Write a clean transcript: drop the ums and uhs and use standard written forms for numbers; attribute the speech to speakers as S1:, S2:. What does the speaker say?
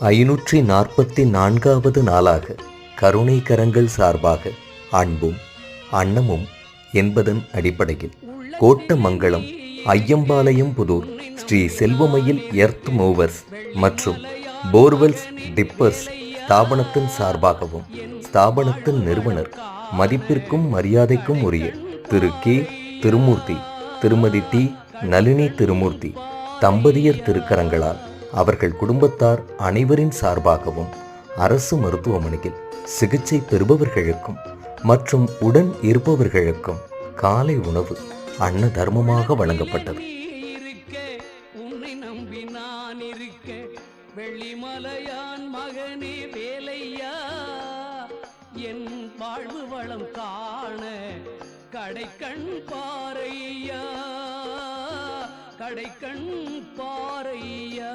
S1: 544வது நாளாக கருணை கரங்கள் சார்பாக அன்பும் அன்னமும் என்பதன் அடிப்படையில் கோட்டமங்கலம் ஐயம்பாளையம் புதூர் ஸ்ரீ செல்வமயில் எர்த் மூவர்ஸ் மற்றும் போர்வெல்ஸ் டிப்பர்ஸ் ஸ்தாபனத்தின் சார்பாகவும் ஸ்தாபனத்தின் நிறுவனர் மதிப்பிற்கும் மரியாதைக்கும் உரிய திரு கே திருமூர்த்தி திருமதி டி நளினி திருமூர்த்தி தம்பதியர் திருக்கரங்களால் அவர்கள் குடும்பத்தார் அனைவரின் சார்பாகவும் அரசு மருத்துவமனையில் சிகிச்சை பெறுபவர்களுக்கும் மற்றும் உடன் இருப்பவர்களுக்கும் காலை உணவு அன்ன தர்மமாக வழங்கப்பட்டது.
S2: வெள்ளிமலையான் மகனே வேலையா என் வாழ்வு வளம் காண கடைக்கண் பாறையா கடைக்கண் பாறையா.